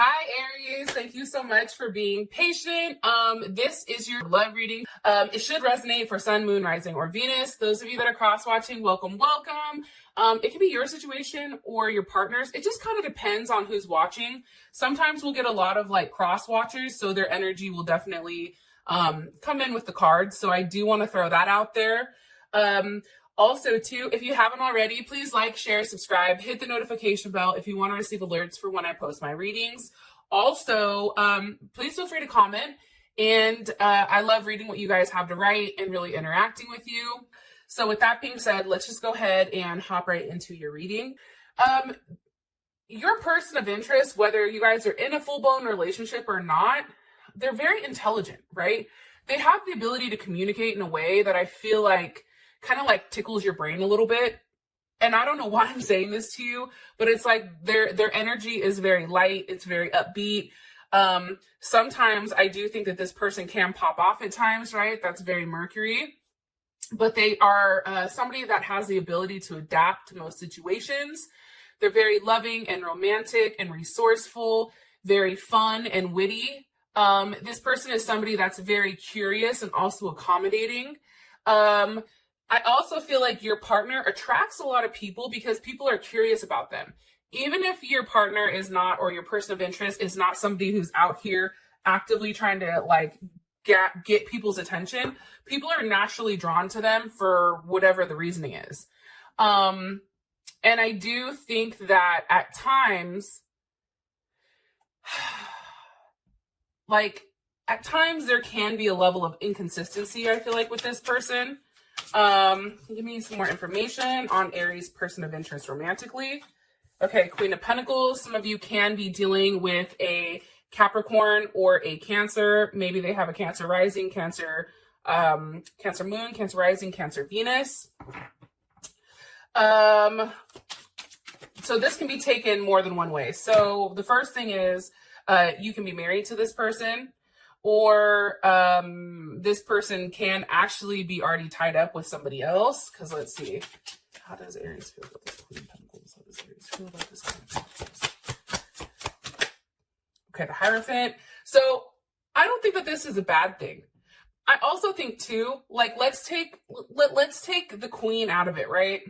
Hi, Aries. Thank you so much for being patient. This is your love reading. It should resonate for Sun, Moon, Rising, or Venus. Those of you that are cross-watching, welcome, welcome. It can be your situation or your partner's. It just kind of depends on who's watching. Sometimes we'll get a lot of like cross-watchers, so their energy will definitely come in with the cards. So I do want to throw that out there. Also, too, if you haven't already, please like, share, subscribe, hit the notification bell if you want to receive alerts for when I post my readings. Also, please feel free to comment. And I love reading what you guys have to write and really interacting with you. So with that being said, let's just go ahead and hop right into your reading. Your person of interest, whether you guys are in a full-blown relationship or not, they're very intelligent, right? They have the ability to communicate in a way that I feel like kind of like tickles your brain a little bit. And I don't know why I'm saying this to you, but it's like their energy is very light. It's very upbeat. Sometimes I do think that this person can pop off at times, right? That's very Mercury. But they are somebody that has the ability to adapt to most situations. They're very loving and romantic and resourceful, very fun and witty. This person is somebody that's very curious and also accommodating. I also feel like your partner attracts a lot of people because people are curious about them. Even if your partner is not, or your person of interest is not somebody who's out here actively trying to like get people's attention, people are naturally drawn to them for whatever the reasoning is. And I do think that at times, there can be a level of inconsistency, I feel like, with this person. Give me some more information on Aries person of interest romantically. Okay, Queen of Pentacles. Some of you can be dealing with a Capricorn or a Cancer. Maybe they have a Cancer rising, Cancer moon, Cancer rising, Cancer Venus. So this can be taken more than one way. So the first thing is you can be married to this person, or this person can actually be already tied up with somebody else. Because let's see, how does Aries feel about this Queen of Pentacles? How does Aries feel about this Queen of Pentacles? Okay, the Hierophant. So I don't think that this is a bad thing. I also think too, like let's take the Queen out of it, right?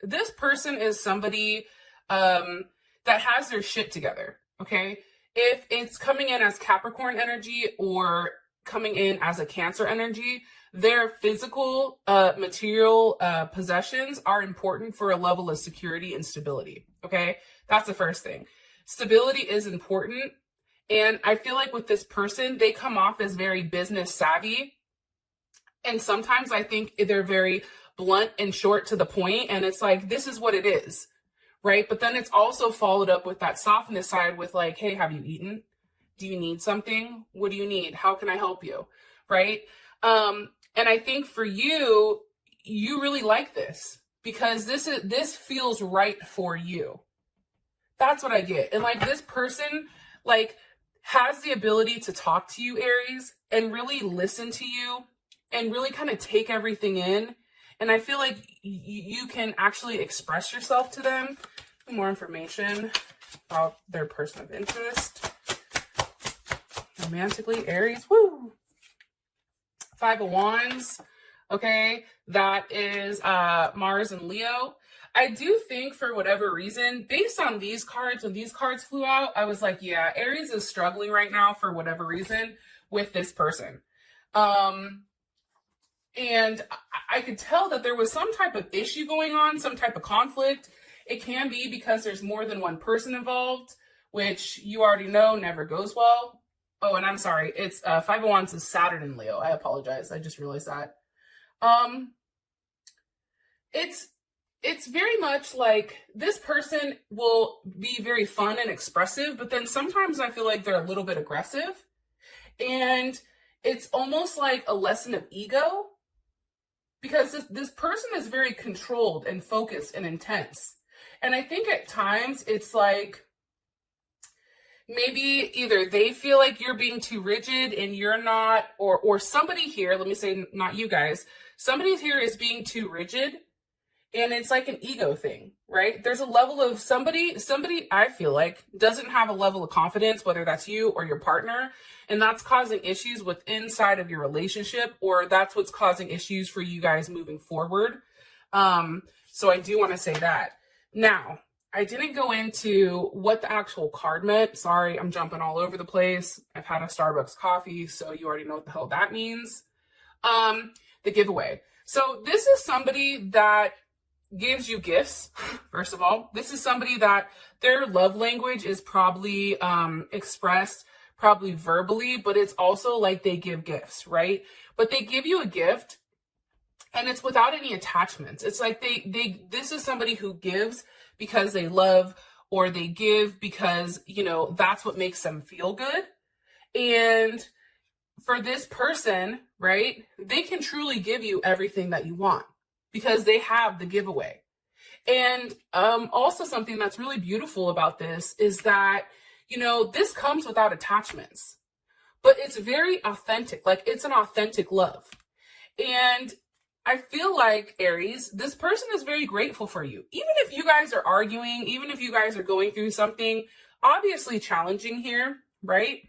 This person is somebody that has their shit together. Okay. If it's coming in as Capricorn energy or coming in as a Cancer energy, their physical, material possessions are important for a level of security and stability. Okay, that's the first thing. Stability is important. And I feel like with this person, they come off as very business savvy. And sometimes I think they're very blunt and short to the point. And it's like, this is what it is. Right? But then it's also followed up with that softness side with like, hey, have you eaten? Do you need something? What do you need? How can I help you? Right? And I think for you, you really like this because this feels right for you. That's what I get. And like this person, like has the ability to talk to you, Aries, and really listen to you and really kind of take everything in. And I feel like you can actually express yourself to them. More information about their person of interest. Romantically, Aries. Woo! Five of Wands. Okay, that is Mars and Leo. I do think for whatever reason, based on these cards, when these cards flew out, I was like, yeah, Aries is struggling right now for whatever reason with this person. And I could tell that there was some type of issue going on, some type of conflict. It can be because there's more than one person involved, which you already know never goes well. Oh, and I'm sorry. It's Five of Wands is Saturn and Leo. I apologize. I just realized that. It's very much like this person will be very fun and expressive, but then sometimes I feel like they're a little bit aggressive. And it's almost like a lesson of ego. Because this person is very controlled and focused and intense. And I think at times it's like maybe either they feel like you're being too rigid and you're not, or somebody here, let me say not you guys, somebody here is being too rigid And it's like an ego thing, right? There's a level of somebody I feel like doesn't have a level of confidence, whether that's you or your partner, and that's causing issues with inside of your relationship, or that's what's causing issues for you guys moving forward. So I do want to say that. Now, I didn't go into what the actual card meant. Sorry, I'm jumping all over the place. I've had a Starbucks coffee, so you already know what the hell that means. The giveaway. So this is somebody that gives you gifts. First of all, this is somebody that their love language is probably expressed probably verbally, but it's also like they give gifts, right? But they give you a gift and it's without any attachments. It's like this is somebody who gives because they love, or they give because, you know, that's what makes them feel good. And for this person, right, they can truly give you everything that you want because they have the giveaway. And also something that's really beautiful about this is that, you know, this comes without attachments, but it's very authentic. Like, it's an authentic love. And I feel like, Aries, this person is very grateful for you. Even if you guys are arguing, even if you guys are going through something obviously challenging here, right?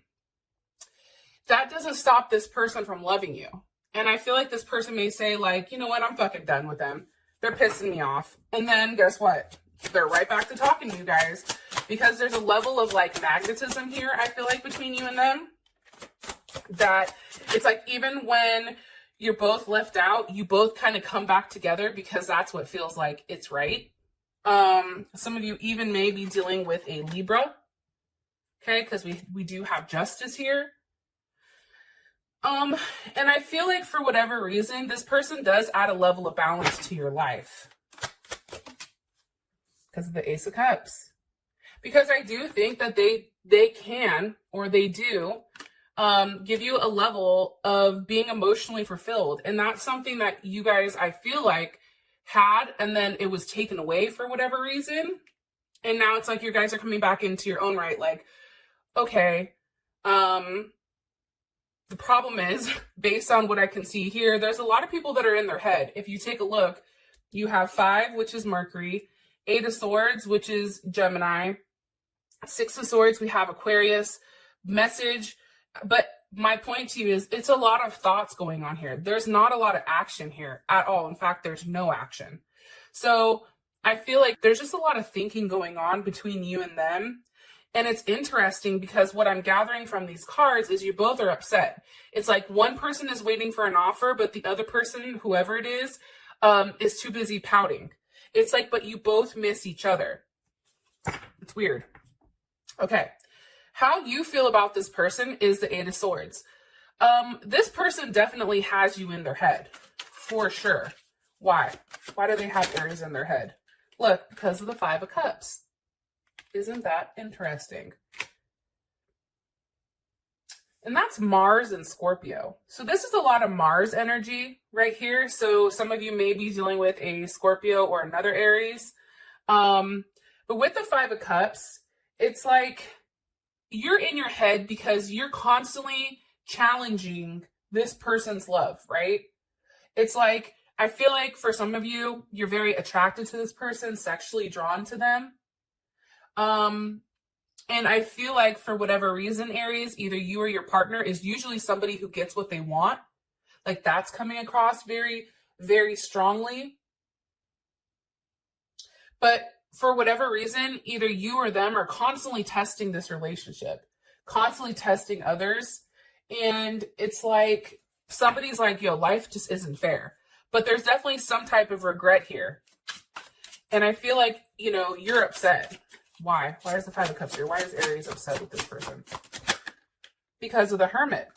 That doesn't stop this person from loving you. And I feel like this person may say, like, you know what, I'm fucking done with them. They're pissing me off. And then guess what? They're right back to talking to you guys, because there's a level of like magnetism here, I feel like, between you and them, that it's like even when you're both left out, you both kind of come back together because that's what feels like it's right. Some of you even may be dealing with a Libra, okay, because we do have justice here. And I feel like for whatever reason, this person does add a level of balance to your life because of the Ace of Cups. Because I do think that they can, or they do, give you a level of being emotionally fulfilled. And that's something that you guys, I feel like, had, and then it was taken away for whatever reason. And now it's like you guys are coming back into your own right. Like, okay, the problem is, based on what I can see here, there's a lot of people that are in their head. If you take a look, you have 5, which is Mercury, 8 of Swords, which is Gemini, 6 of Swords, we have Aquarius, message. But my point to you is, it's a lot of thoughts going on here. There's not a lot of action here at all. In fact, there's no action. So I feel like there's just a lot of thinking going on between you and them. And it's interesting because what I'm gathering from these cards is you both are upset. It's like one person is waiting for an offer, but the other person, whoever it is too busy pouting. It's like, but you both miss each other. It's weird. Okay. How you feel about this person is the 8 of Swords. This person definitely has you in their head, for sure. Why? Why do they have Aries in their head? Look, because of the 5 of Cups. Isn't that interesting? And that's Mars and Scorpio. So this is a lot of Mars energy right here. So some of you may be dealing with a Scorpio or another Aries. But with the 5 of Cups, it's like you're in your head because you're constantly challenging this person's love, right? It's like, I feel like for some of you, you're very attracted to this person, sexually drawn to them. And I feel like for whatever reason, Aries, either you or your partner is usually somebody who gets what they want. Like, that's coming across very, very strongly. But for whatever reason, either you or them are constantly testing this relationship, constantly testing others. And it's like, somebody's like, yo, life just isn't fair. But there's definitely some type of regret here. And I feel like, you know, you're upset. Why? Why is the 5 of Cups here? Why is Aries upset with this person? Because of the Hermit.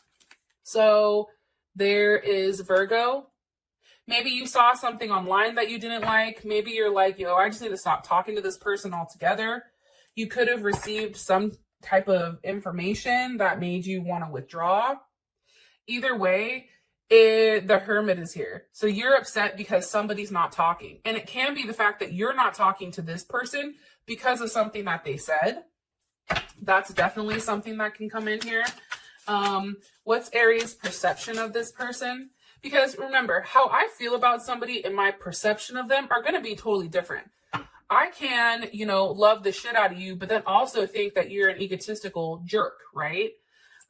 So there is Virgo. Maybe you saw something online that you didn't like. Maybe you're like, yo, I just need to stop talking to this person altogether. You could have received some type of information that made you want to withdraw. Either way, the Hermit is here. So you're upset because somebody's not talking. And it can be the fact that you're not talking to this person because of something that they said. That's definitely something that can come in here. What's Aries' perception of this person? Because remember, how I feel about somebody and my perception of them are going to be totally different. I can, you know, love the shit out of you, but then also think that you're an egotistical jerk, right?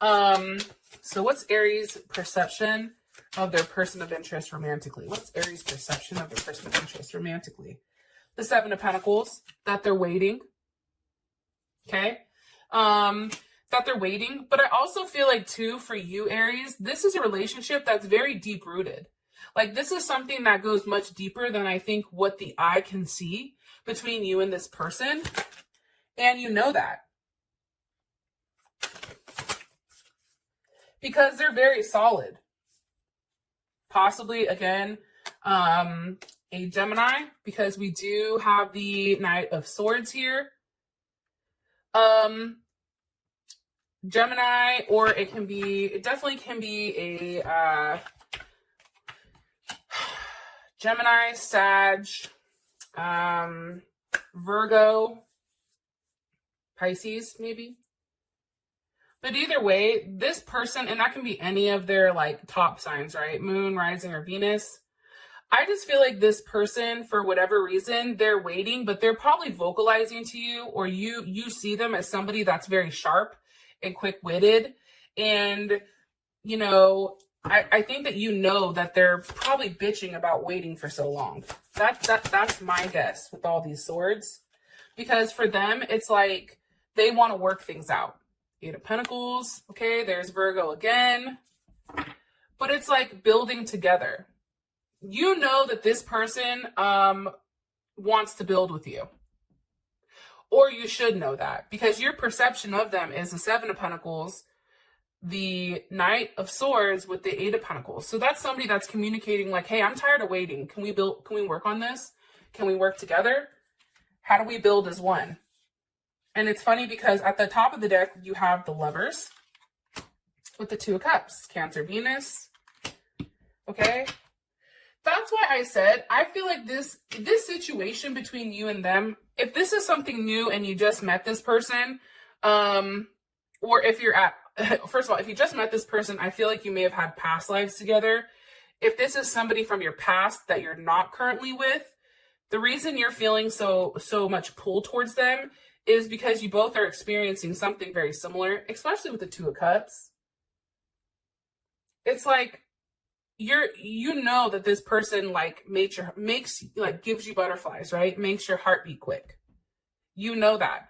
So what's Aries' perception of their person of interest romantically? What's Aries' perception of their person of interest romantically? The Seven of Pentacles, that they're waiting. Okay? That they're waiting. But I also feel like, too, for you, Aries, this is a relationship that's very deep-rooted. Like, this is something that goes much deeper than I think what the eye can see between you and this person. And you know that. Because they're very solid. Possibly, again, a Gemini, because we do have the Knight of Swords here. Gemini, or it definitely can be a Gemini, Sag, Virgo, Pisces, maybe. But either way, this person, and that can be any of their like top signs, right? Moon, rising, or Venus. I just feel like this person, for whatever reason, they're waiting, but they're probably vocalizing to you, or you see them as somebody that's very sharp and quick-witted. And, you know, I think that you know that they're probably bitching about waiting for so long. That's my guess with all these swords. Because for them, it's like they want to work things out. Eight of Pentacles. Okay, there's Virgo again. But it's like building together. You know that this person wants to build with you. Or you should know that. Because your perception of them is the Seven of Pentacles, the Knight of Swords with the Eight of Pentacles. So that's somebody that's communicating like, hey, I'm tired of waiting. Can we work on this? Can we work together? How do we build as one? And it's funny because at the top of the deck, you have the Lovers with the Two of Cups, Cancer, Venus. Okay. That's why I said, I feel like this situation between you and them, if this is something new and you just met this person, or if you're first of all, if you just met this person, I feel like you may have had past lives together. If this is somebody from your past that you're not currently with, the reason you're feeling so much pull towards them is because you both are experiencing something very similar, especially with the Two of Cups. It's like, you know that this person like gives you butterflies, right? Makes your heart beat quick. You know that.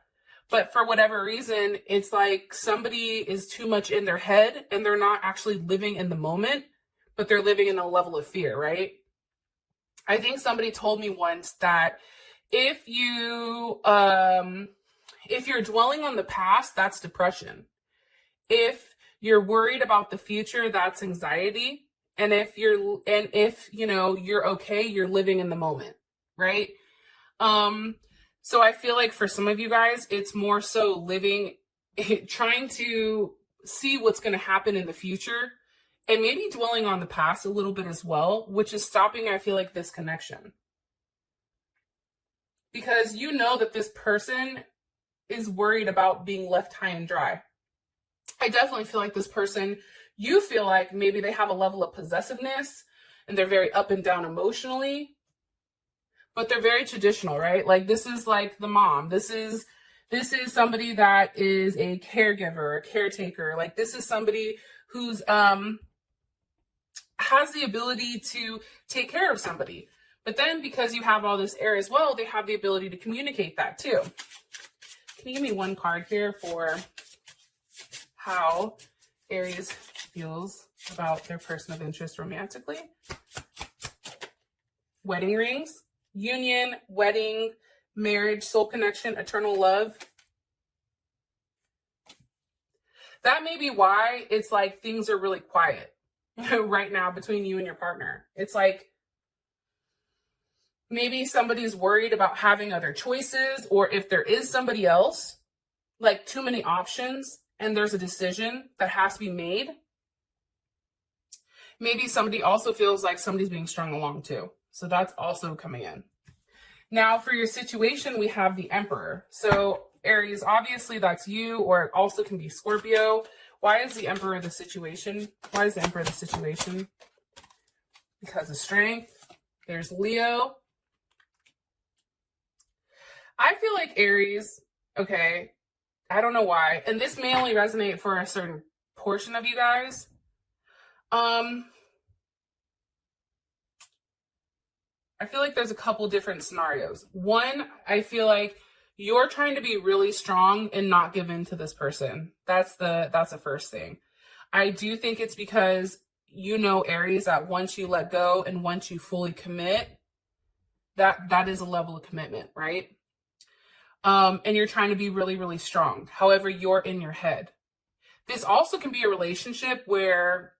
But for whatever reason, it's like somebody is too much in their head and they're not actually living in the moment, but they're living in a level of fear, right? I think somebody told me once that if you're dwelling on the past, that's depression. If you're worried about the future, that's anxiety. And if you know, you're okay, you're living in the moment, right? So I feel like for some of you guys, it's more so trying to see what's going to happen in the future and maybe dwelling on the past a little bit as well, which is stopping, I feel like, this connection. Because you know that this person is worried about being left high and dry. I definitely feel like this person, you feel like maybe they have a level of possessiveness and they're very up and down emotionally, but they're very traditional, right? Like this is like the mom. This is somebody that is a caregiver, a caretaker. Like this is somebody who's has the ability to take care of somebody. But then because you have all this air as well, they have the ability to communicate that too. Can you give me one card here for how Aries feels about their person of interest romantically? Wedding rings, union, wedding, marriage, soul connection, eternal love. That may be why it's like things are really quiet right now between you and your partner. It's like maybe somebody's worried about having other choices, or if there is somebody else, like too many options, and there's a decision that has to be made. Maybe somebody also feels like somebody's being strung along too. So that's also coming in. Now for your situation, we have the Emperor. So Aries, obviously that's you, or it also can be Scorpio. Why is the Emperor the situation? Why is the Emperor the situation? because of strength. There's Leo. I feel like Aries, okay, I don't know why, and this may only resonate for a certain portion of you guys. I feel like there's a couple different scenarios. One, I feel like you're trying to be really strong and not give in to this person. That's the first thing. I do think it's because you know, Aries, that once you let go and once you fully commit, that is a level of commitment, right? And you're trying to be really, really strong. However, you're in your head. This also can be a relationship where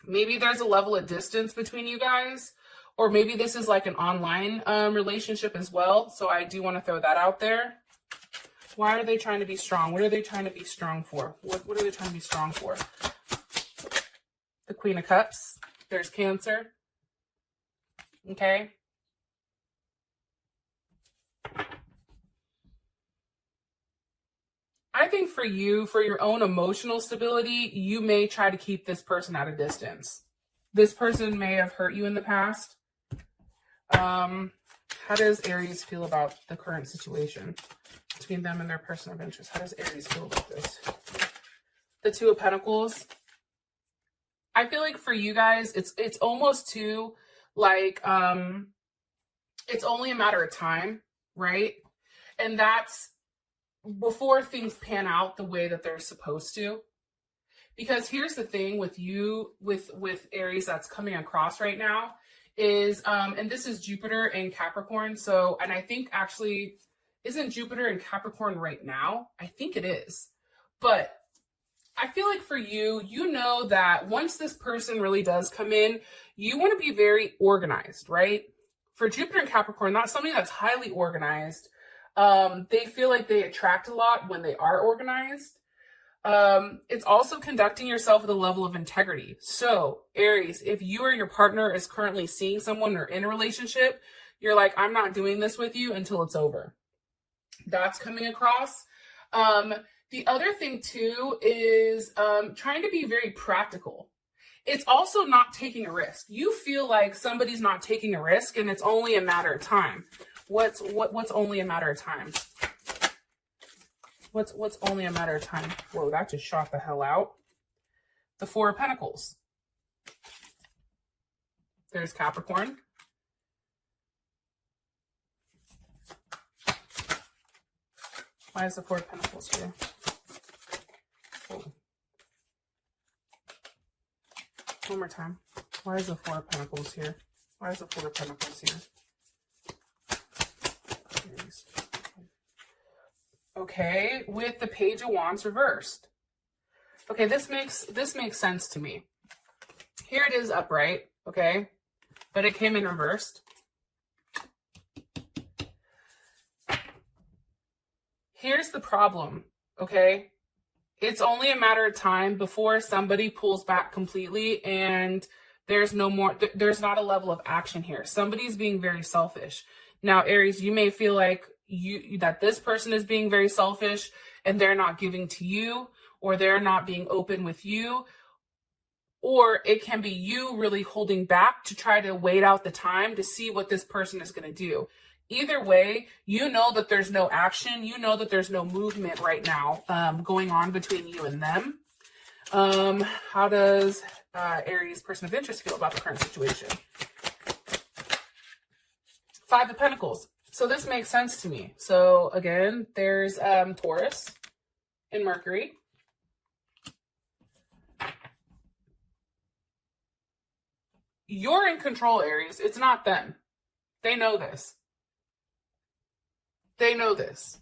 maybe there's a level of distance between you guys, or maybe this is like an online relationship as well. So I do want to throw that out there. Why are they trying to be strong? What are they trying to be strong for? What are they trying to be strong for? The Queen of Cups. There's Cancer. Okay. I think for you, for your own emotional stability, you may try to keep this person at a distance. This person may have hurt you in the past. How does Aries feel about the current situation between them and their person of interest? How does Aries feel about this? The Two of Pentacles. I feel like for you guys, it's almost too like it's only a matter of time, right? And that's before things pan out the way that they're supposed to. Because here's the thing with you, with Aries that's coming across right now is, and this is Jupiter in Capricorn. So, and I think actually, isn't Jupiter in Capricorn right now? I think it is. But I feel like for you, you know that once this person really does come in, you want to be very organized, right? For Jupiter in Capricorn, not somebody that's highly organized. They feel like they attract a lot when they are organized. It's also conducting yourself with a level of integrity. So Aries, if you or your partner is currently seeing someone or in a relationship, you're like, I'm not doing this with you until it's over. That's coming across. The other thing too is trying to be very practical. It's also not taking a risk. You feel like somebody's not taking a risk and it's only a matter of time. What's only a matter of time? What's only a matter of time? Whoa, that just shot the hell out. The Four of Pentacles. There's Capricorn. Why is the Four of Pentacles here? Whoa. One more time. Why is the Four of Pentacles here? Why is the Four of Pentacles here? Okay, with the Page of Wands reversed. Okay, this makes sense to me. Here it is upright, okay? But it came in reversed. Here's the problem, okay? It's only a matter of time before somebody pulls back completely and there's not a level of action here. Somebody's being very selfish. Now, Aries, you may feel like that this person is being very selfish and they're not giving to you, or they're not being open with you, or it can be you really holding back to try to wait out the time to see what this person is going to do. Either way, you know that there's no action, you know that there's no movement right now going on between you and them. How does Aries, person of interest, feel about the current situation? Five of Pentacles. So this makes sense to me. So again, there's Taurus and Mercury. You're in control, Aries. It's not them. They know this. They know this.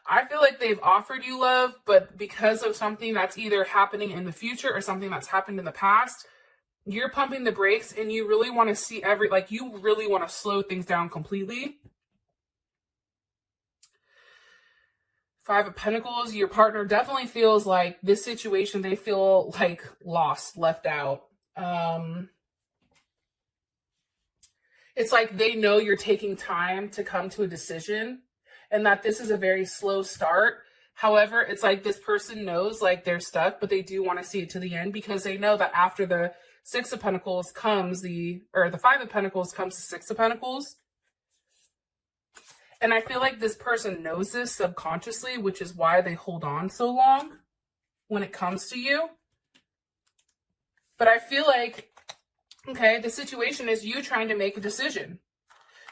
I feel like they've offered you love, but because of something that's either happening in the future or something that's happened in the past, you're pumping the brakes and you really want to see you really want to slow things down completely. Five of Pentacles, your partner definitely feels like this situation, they feel like lost, left out. It's like they know you're taking time to come to a decision and that this is a very slow start. However, it's like this person knows like they're stuck, but they do want to see it to the end because they know that after the Six of Pentacles comes the Five of Pentacles comes the Six of Pentacles. And I feel like this person knows this subconsciously, which is why they hold on so long when it comes to you. But I feel like, okay, the situation is you trying to make a decision.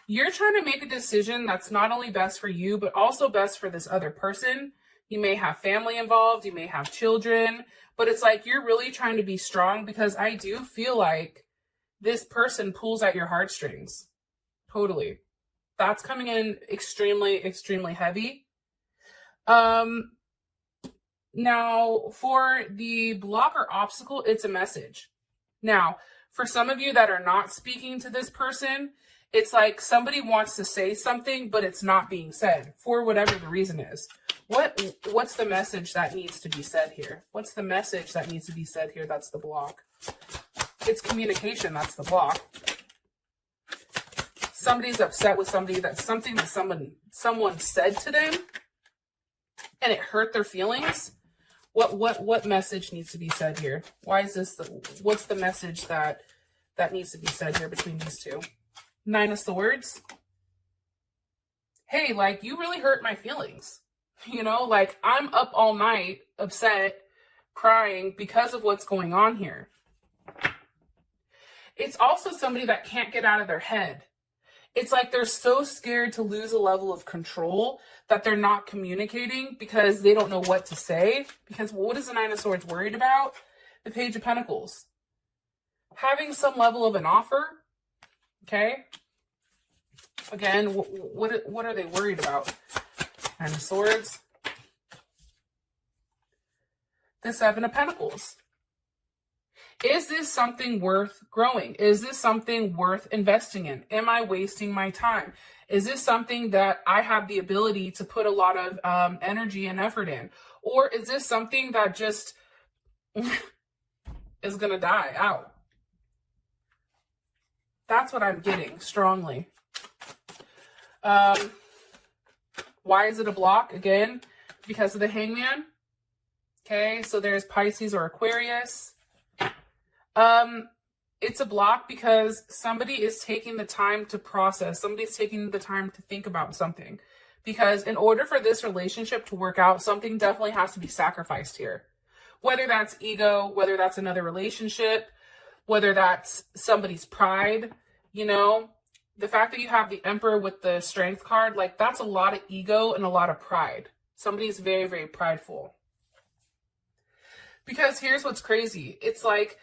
You're trying to make a decision that's not only best for you, but also best for this other person. You may have family involved, you may have children, but it's like you're really trying to be strong, because I do feel like this person pulls at your heartstrings. Totally. That's coming in extremely, extremely heavy. Now, for the block or obstacle, it's a message. Now, for some of you that are not speaking to this person, it's like somebody wants to say something, but it's not being said for whatever the reason is. What's the message that needs to be said here? What's the message that needs to be said here? That's the block. It's communication. That's the block. Somebody's upset with somebody. That's something that someone said to them, and it hurt their feelings. What message needs to be said here? Why is this? What's the message that needs to be said here between these two? Nine of Swords. Hey, like, you really hurt my feelings. You know, like, I'm up all night, upset, crying because of what's going on here. It's also somebody that can't get out of their head. It's like they're so scared to lose a level of control that they're not communicating because they don't know what to say. Because what is the Nine of Swords worried about? The Page of Pentacles. Having some level of an offer. Okay. Again, what are they worried about? Nine of Swords. The Seven of Pentacles. Is this something worth growing? Is this something worth investing in? Am I wasting my time? Is this something that I have the ability to put a lot of energy and effort in? Or is this something that just is going to die out? That's what I'm getting strongly. Why is it a block? Again, because of the Hangman. Okay, so there's Pisces or Aquarius. It's a block because somebody is taking the time to process. Somebody's taking the time to think about something. Because in order for this relationship to work out, something definitely has to be sacrificed here. Whether that's ego, whether that's another relationship, whether that's somebody's pride, you know. The fact that you have the Emperor with the Strength card, like, that's a lot of ego and a lot of pride. Somebody's very, very prideful. Because here's what's crazy. It's like,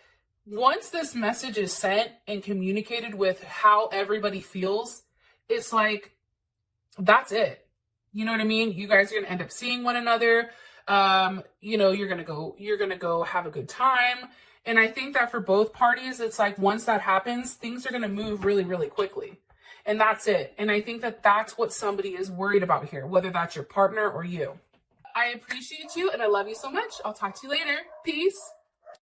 once this message is sent and communicated with how everybody feels, it's like, that's it. You know what I mean? You guys are going to end up seeing one another. You know, you're going to go have a good time. And I think that for both parties, it's like, once that happens, things are going to move really, really quickly. And that's it. And I think that that's what somebody is worried about here, whether that's your partner or you. I appreciate you and I love you so much. I'll talk to you later. Peace.